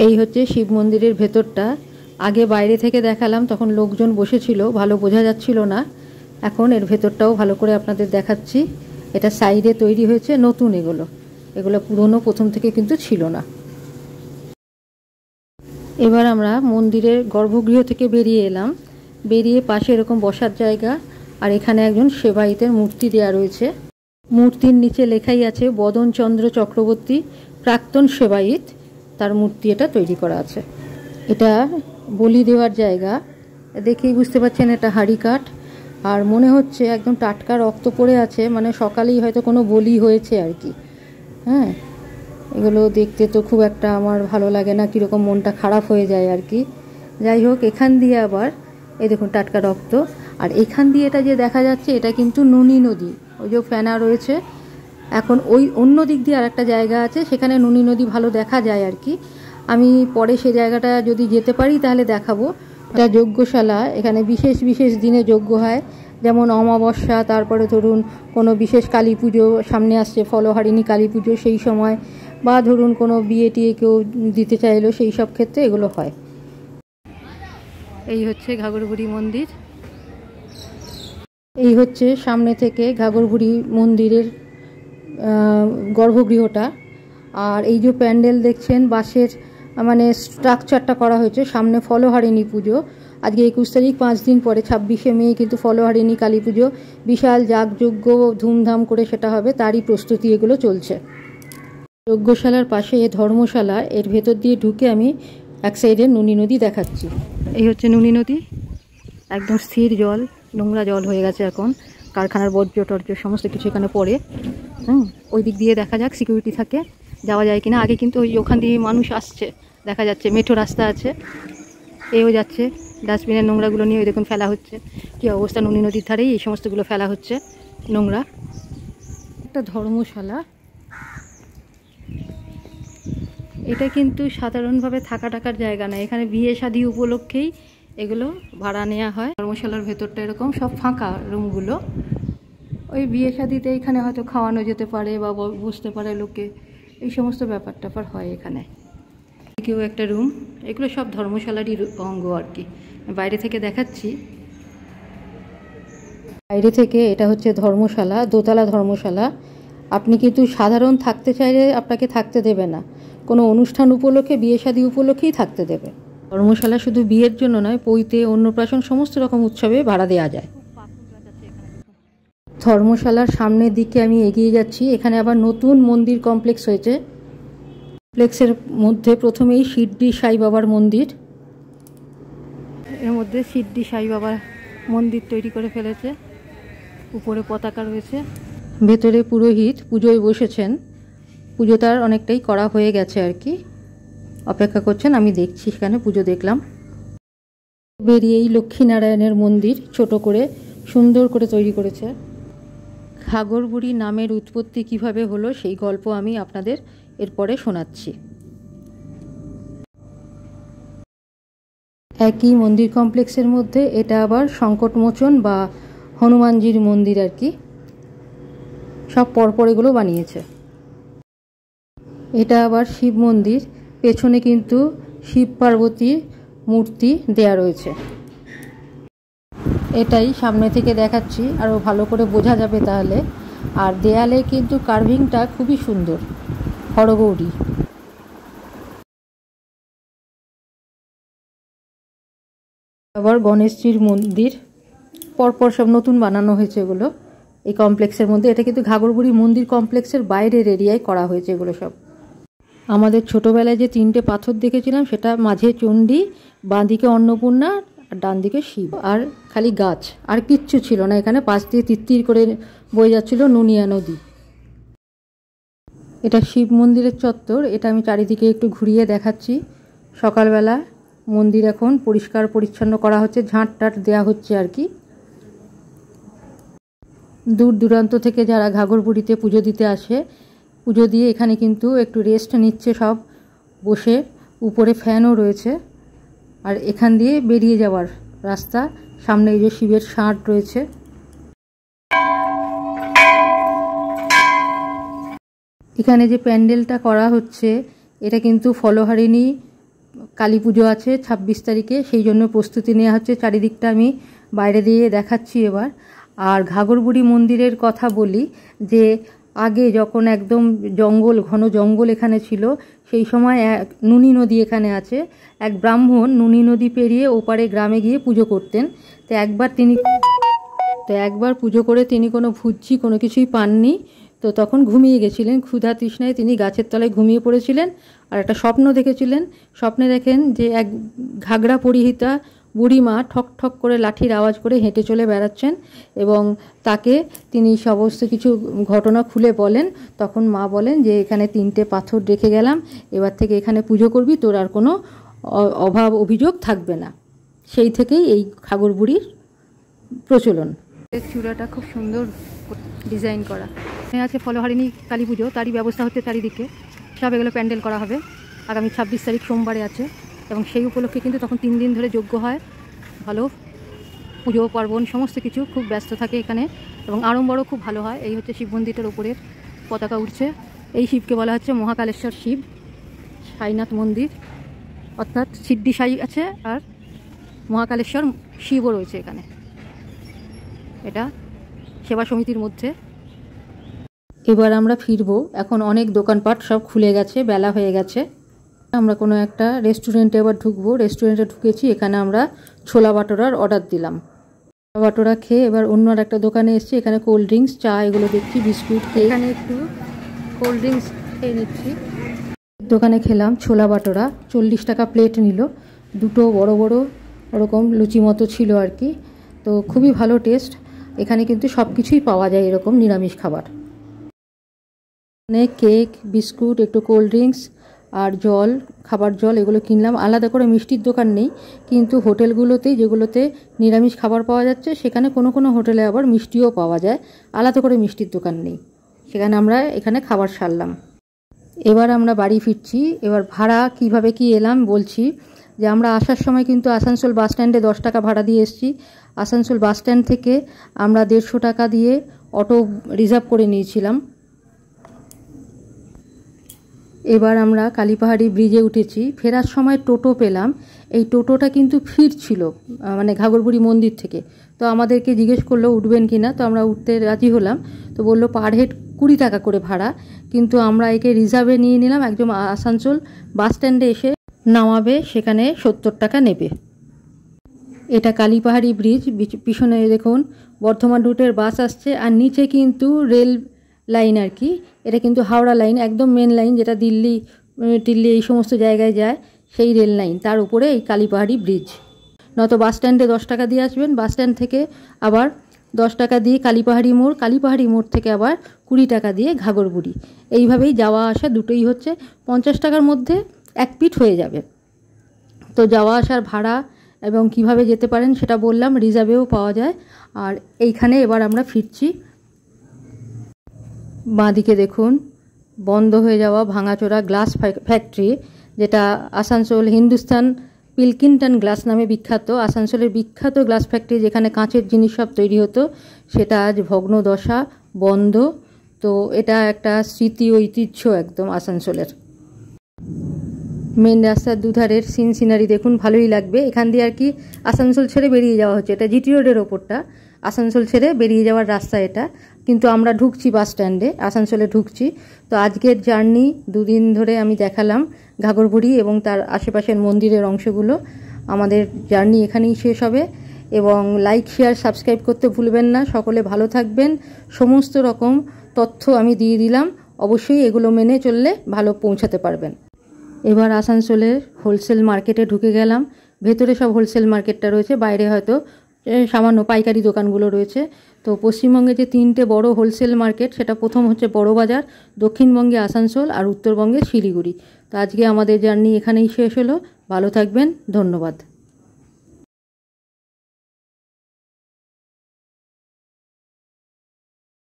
এই হচ্ছে শিব মন্দিরের ভেতরটা। আগে বাইরে থেকে দেখালাম, তখন লোকজন বসেছিল, ভালো বোঝা যাচ্ছিল না। এখন এর ভেতরটাও ভালো করে আপনাদের দেখাচ্ছি। এটা সাইডে তৈরি হয়েছে নতুন, এগুলো পুরনো প্রথম থেকে কিন্তু ছিল না। এবার আমরা মন্দিরের গর্ভগৃহ থেকে বেরিয়ে এলাম। বেরিয়ে পাশে এরকম বসার জায়গা, আর এখানে একজন সেবায়িতের মূর্তি দেওয়া রয়েছে। মূর্তির নিচে লেখাই আছে বদনচন্দ্র চক্রবর্তী প্রাক্তন সেবায়িত, তার মূর্তি এটা তৈরি করা আছে। এটা বলি দেওয়ার জায়গা, দেখেই বুঝতে পারছেন এটা হাঁড়ি কাঠ, আর মনে হচ্ছে একদম টাটকা রক্ত পড়ে আছে, মানে সকালেই হয়তো কোনো বলি হয়েছে আর কি। হ্যাঁ, এগুলো দেখতে তো খুব একটা আমার ভালো লাগে না, কীরকম মনটা খারাপ হয়ে যায় আর কি। যাই হোক, এখান দিয়ে আবার এই দেখুন টাটকা রক্ত, আর এখান দিয়ে এটা যে দেখা যাচ্ছে এটা কিন্তু নুনি নদী, ওই যে ফেনা রয়েছে। এখন ওই অন্য দিক দিয়ে আর একটা জায়গা আছে, সেখানে নুনি নদী ভালো দেখা যায় আর কি। আমি পরে সেই জায়গাটা যদি যেতে পারি তাহলে দেখাবো। এটা যজ্ঞশালা, এখানে বিশেষ বিশেষ দিনে যজ্ঞ হয়, যেমন অমাবস্যা, তারপরে ধরুন কোনো বিশেষ কালী পুজো সামনে আসছে, ফলহারিণী কালী পুজো, সেই সময়, বা ধরুন কোনো বিয়ে টিয়ে কেউ দিতে চাইলো, সেই সব ক্ষেত্রে এগুলো হয়। এই হচ্ছে ঘাগরবুড়ি মন্দির। এই হচ্ছে সামনে থেকে ঘাগরবুড়ি মন্দিরের গর্ভগৃহটা। আর এই যে প্যান্ডেল দেখছেন বাঁশের, মানে স্ট্রাকচারটা করা হয়েছে, সামনে ফলহারিণী পুজো। আজকে 21 তারিখ, 5 দিন পরে 26শে মে কিন্তু ফলহারিণী কালী পুজো, বিশাল যাগযজ্ঞ ধুমধাম করে সেটা হবে, তারই প্রস্তুতি এগুলো চলছে। যজ্ঞশালার পাশে ধর্মশালা, এর ভেতর দিয়ে ঢুকে আমি এক সাইডে নুনি নদী দেখাচ্ছি। এই হচ্ছে নুনি নদী, একদম স্থির জল, নোংরা জল হয়ে গেছে এখন, কারখানার বর্জ্য টর্জ্য সমস্ত কিছু এখানে পড়ে। ওই দিক দিয়ে দেখা যাক সিকিউরিটি থাকে, যাওয়া যায় কিনা। আগে কিন্তু ওই ওখান দিয়ে মানুষ আসছে, দেখা যাচ্ছে মেঠো রাস্তা আছে, এও যাচ্ছে, ডাস্টবিনের নোংরাগুলো নিয়ে ওই দেখুন ফেলা হচ্ছে। কী অবস্থা, নুনি নদীর ধারেই এই সমস্তগুলো ফেলা হচ্ছে নোংরা। একটা ধর্মশালা, এটা কিন্তু সাধারণভাবে থাকা টাকার জায়গা না, এখানে বিয়ে শাদী উপলক্ষেই এগুলো ভাড়া নেওয়া হয়। ধর্মশালার ভেতরটা এরকম সব ফাঁকা রুমগুলো, ওই বিয়ে শাদীতে এখানে হয়তো খাওয়ানো যেতে পারে বা বসতে পারে লোকে, এই সমস্ত ব্যাপার ট্যাপার হয় এখানে। কেউ একটা রুম, এগুলো সব ধর্মশালারই অঙ্গ আর কি। বাইরে থেকে দেখাচ্ছি, বাইরে থেকে এটা হচ্ছে ধর্মশালা, দোতলা ধর্মশালা। আপনি কিন্তু সাধারণ থাকতে চাইলে আপনাকে থাকতে দেবে না, কোনো অনুষ্ঠান উপলক্ষে, বিয়ে শাদী উপলক্ষেই থাকতে দেবে। ধর্মশালা শুধু বিয়ের জন্য নয়, পৈতে, অন্নপ্রাশন সমস্ত রকম উৎসবে ভাড়া দেওয়া যায়। ধর্মশালার সামনের দিকে আমি এগিয়ে যাচ্ছি, এখানে আবার নতুন মন্দির কমপ্লেক্স হয়েছে। কমপ্লেক্সের মধ্যে প্রথমেই শিরডি সাই বাবার মন্দির, এর মধ্যে শিরডি সাই বাবার মন্দির তৈরি করে ফেলেছে, উপরে পতাকা রয়েছে। ভেতরে পুরোহিত পুজোয় বসেছেন, পুজো তার অনেকটাই করা হয়ে গেছে আর কি, অপেক্ষা করছেন। আমি দেখছি, সেখানে পুজো দেখলাম। বেরিয়েই লক্ষ্মীনারায়ণের মন্দির, ছোট করে সুন্দর করে তৈরি করেছে। ঘাগরবুড়ি নামের উৎপত্তি কিভাবে হলো সেই গল্প আমি আপনাদের এরপরে শোনাচ্ছি। একই মন্দির কমপ্লেক্সের মধ্যে এটা আবার সংকটমোচন বা হনুমানজির মন্দির আর কি, সব পরপর এগুলো বানিয়েছে। এটা আবার শিব মন্দির, পেছনে কিন্তু শিব পার্বতীর মূর্তি দেয়া রয়েছে। এটাই সামনে থেকে দেখাচ্ছি, আরও ভালো করে বোঝা যাবে তাহলে। আর দেয়ালে কিন্তু কার্ভিংটা খুবই সুন্দর, হরগৌরী। আবার গণেশজির মন্দির, পরপর সব নতুন বানানো হয়েছে এগুলো এই কমপ্লেক্সের মধ্যে। এটা কিন্তু ঘাগরবুড়ি মন্দির কমপ্লেক্সের বাইরের এরিয়ায় করা হয়েছে এগুলো সব। আমাদের ছোটোবেলায় যে 3টে পাথর দেখেছিলাম, সেটা মাঝে চণ্ডী, বাঁদিকে অন্নপূর্ণা, আর ডান দিকে শিব, আর খালি গাছ, আর কিচ্ছু ছিল না এখানে। পাশ দিয়ে তিত্তির করে বয়ে যাচ্ছিল নুনিয়া নদী। এটা শিব মন্দিরের চত্বর, এটা আমি চারিদিকে একটু ঘুরিয়ে দেখাচ্ছি। সকালবেলা মন্দির এখন পরিষ্কার পরিচ্ছন্ন করা হচ্ছে, ঝাঁট টাট দেওয়া হচ্ছে আর কি। দূর দূরান্ত থেকে যারা ঘাগরবুড়িতে পুজো দিতে আসে, পুজো দিয়ে এখানে কিন্তু একটু রেস্ট নিচ্ছে সব বসে। উপরে ফ্যানও রয়েছে, আর এখান দিয়ে বেরিয়ে যাওয়ার রাস্তা, সামনে এই যে শিবের ষাঁড় রয়েছে। এখানে যে প্যান্ডেলটা করা হচ্ছে, এটা কিন্তু ফলহারিণী কালী পুজো আছে 26 তারিখে, সেই জন্য প্রস্তুতি নেওয়া হচ্ছে। চারিদিকটা আমি বাইরে দিয়ে দেখাচ্ছি এবার। আর ঘাগরবুড়ি মন্দিরের কথা বলি যে আগে যখন একদম জঙ্গল, ঘন জঙ্গল এখানে ছিল, সেই সময় এক নুনি নদী এখানে আছে। এক ব্রাহ্মণ নুনি নদী পেরিয়ে ওপারে গ্রামে গিয়ে পুজো করতেন। তো একবার পুজো করে তিনি কোনো ভুজ্জি কোনো কিছুই পাননি। তো তখন ঘুমিয়ে গেছিলেন, ক্ষুধা তৃষ্ণায় তিনি গাছের তলায় ঘুমিয়ে পড়েছিলেন। আর একটা স্বপ্ন দেখেছিলেন। স্বপ্নে দেখেন যে এক ঘাগরা পরিহিতা বুড়িমা ঠক ঠক করে লাঠির আওয়াজ করে হেঁটে চলে বেড়াচ্ছেন এবং তাকে তিনি সমস্ত কিছু ঘটনা খুলে বলেন। তখন মা বলেন যে এখানে 3টে পাথর রেখে গেলাম, এবার থেকে এখানে পুজো করবি, তোর আর কোনো অভাব অভিযোগ থাকবে না। সেই থেকেই এই ঘাগরবুড়ির প্রচলন। চূড়াটা খুব সুন্দর ডিজাইন করা আছে। ফলহারিণী কালী পুজো, তারই ব্যবস্থা হচ্ছে চারিদিকে। সব এগুলো প্যান্ডেল করা হবে। আগামী 26 তারিখ সোমবারে আছে এবং সেই উপলক্ষে কিন্তু তখন 3 দিন ধরে যজ্ঞ হয়। ভালো পুজো পার্বণ সমস্ত কিছু খুব ব্যস্ত থাকে এখানে এবং আড়ম্বরও খুব ভালো হয়। এই হচ্ছে শিব মন্দিরটার উপরের পতাকা উঠছে। এই শিবকে বলা হচ্ছে মহাকালেশ্বর শিব। সাইনাথ মন্দির, অর্থাৎ সিদ্ধি সাই আছে আর মহাকালেশ্বর শিবও রয়েছে এখানে। এটা সেবা সমিতির মধ্যে। এবার আমরা ফিরবো। এখন অনেক দোকানপাট সব খুলে গেছে, বেলা হয়ে গেছে। আমরা কোনো একটা রেস্টুরেন্টে এবার ঢুকবো। রেস্টুরেন্টে ঢুকেছি, এখানে আমরা ছোলা বাটোরার অর্ডার দিলাম। ছোলা বাটোরা খেয়ে এবার অন্য আর একটা দোকানে এসেছি। এখানে কোল্ড ড্রিঙ্কস, চা এগুলো দেখছি, বিস্কুট। এখানে একটু কোল্ড ড্রিঙ্কস খেয়ে নিচ্ছি। দোকানে খেলাম ছোলা বাটোরা, 40 টাকা প্লেট নিল। দুটো বড় বড় ওরকম লুচি মতো ছিল আর কি। তো খুবই ভালো টেস্ট। এখানে কিন্তু সব কিছুই পাওয়া যায় এরকম নিরামিষ খাবার। এখানে কেক, বিস্কুট, একটু কোল্ড ড্রিঙ্কস আর জল, খাবার জল এগুলো কিনলাম। আলাদা করে মিষ্টির দোকান নেই, কিন্তু হোটেলগুলোতেই যেগুলোতে নিরামিষ খাবার পাওয়া যাচ্ছে সেখানে কোনো কোনো হোটেলে আবার মিষ্টিও পাওয়া যায়। আলাদা করে মিষ্টির দোকান নেই, সেখানে আমরা এখানে খাবার সারলাম। এবার আমরা বাড়ি ফিরছি। এবার ভাড়া কিভাবে কি এলাম বলছি। যে আমরা আসার সময় কিন্তু আসানসোল বাস স্ট্যান্ডে 10 টাকা ভাড়া দিয়ে এসেছি। আসানসোল বাস স্ট্যান্ড থেকে আমরা 150 টাকা দিয়ে অটো রিজার্ভ করে নিয়েছিলাম। এবার আমরা কালীপাহাড়ি ব্রিজে উঠেছি। ফেরার সময় টোটো পেলাম। এই টোটোটা কিন্তু ফিরছিল মানে ঘাগরবুড়ি মন্দির থেকে। তো আমাদেরকে জিজ্ঞেস করলো উঠবেন কি না। তো আমরা উঠতে রাজি হলাম। তো বললো পার হেড 20 টাকা করে ভাড়া, কিন্তু আমরা একে রিজার্ভে নিয়ে নিলাম। একদম আসানসোল বাস স্ট্যান্ডে এসে নামাবে, সেখানে 70 টাকা নেবে। এটা কালীপাহাড়ি ব্রিজ। পিছনে দেখুন বর্ধমান রুটের বাস আসছে আর নিচে কিন্তু রেল লাইন আর কি। এটা কিন্তু হাওড়া লাইন, একদম মেন লাইন, যেটা দিল্লি টিল্লি এই সমস্ত জায়গায় যায়, সেই রেল লাইন। তার উপরে এই কালীপাহাড়ি ব্রিজ। নয়তো বাস স্ট্যান্ডে 10 টাকা দিয়ে আসবেন, বাস স্ট্যান্ড থেকে আবার 10 টাকা দিয়ে কালীপাহাড়ি মোড়, কালীপাহাড়ি মোড় থেকে আবার 20 টাকা দিয়ে ঘাগরবুড়ি। এইভাবেই যাওয়া আসা দুটোই হচ্ছে 50 টাকার মধ্যে এক পিঠ হয়ে যাবে। তো যাওয়া আসার ভাড়া এবং কিভাবে যেতে পারেন সেটা বললাম। রিজার্ভেও পাওয়া যায়। আর এইখানে এবার আমরা ফিরছি। বাঁদিকে দেখুন বন্ধ হয়ে যাওয়া ভাঙাচোরা গ্লাস ফ্যাক্টরি, যেটা আসানসোল হিন্দুস্তান পিলকিংটন গ্লাস নামে বিখ্যাত। আসানসোলের বিখ্যাত গ্লাস ফ্যাক্টরি, যেখানে কাঁচের জিনিস সব তৈরি হতো, সেটা আজ ভগ্নদশা, বন্ধ। তো এটা একটা স্মৃতি ঐতিহ্য একদম আসানসোলের। মেন রাস্তার দুধারের সিনারি দেখুন, ভালোই লাগবে। এখান দিয়ে আর কি আসানসোল ছেড়ে বেরিয়ে যাওয়া হচ্ছে। এটা জিটি রোডের ওপরটা, আসানসোল ছেড়ে বেরিয়ে যাওয়ার রাস্তা এটা। কিন্তু আমরা ঢুকছি বাস স্ট্যান্ডে, আসানসোলে ঢুকছি। তো আজকের জার্নি 2 দিন ধরে আমি দেখালাম ঘাগরবুড়ি এবং তার আশেপাশের মন্দিরের অংশগুলো। আমাদের জার্নি এখানেই শেষ হবে। এবং লাইক, শেয়ার, সাবস্ক্রাইব করতে ভুলবেন না। সকলে ভালো থাকবেন। সমস্ত রকম তথ্য আমি দিয়ে দিলাম, অবশ্যই এগুলো মেনে চললে ভালো পৌঁছাতে পারবেন। এবার আসানসোলের হোলসেল মার্কেটে ঢুকে গেলাম। ভেতরে সব হোলসেল মার্কেটটা রয়েছে, বাইরে হয়তো সামান্য পাইকারি দোকানগুলো রয়েছে। তো পশ্চিমবঙ্গে যে 3টে বড় হোলসেল মার্কেট, সেটা প্রথম হচ্ছে বড়বাজার, দক্ষিণবঙ্গে আসানসোল আর উত্তরবঙ্গে শিলিগুড়ি। তো আজকে আমাদের জার্নি এখানেই শেষ হলো। ভালো থাকবেন, ধন্যবাদ।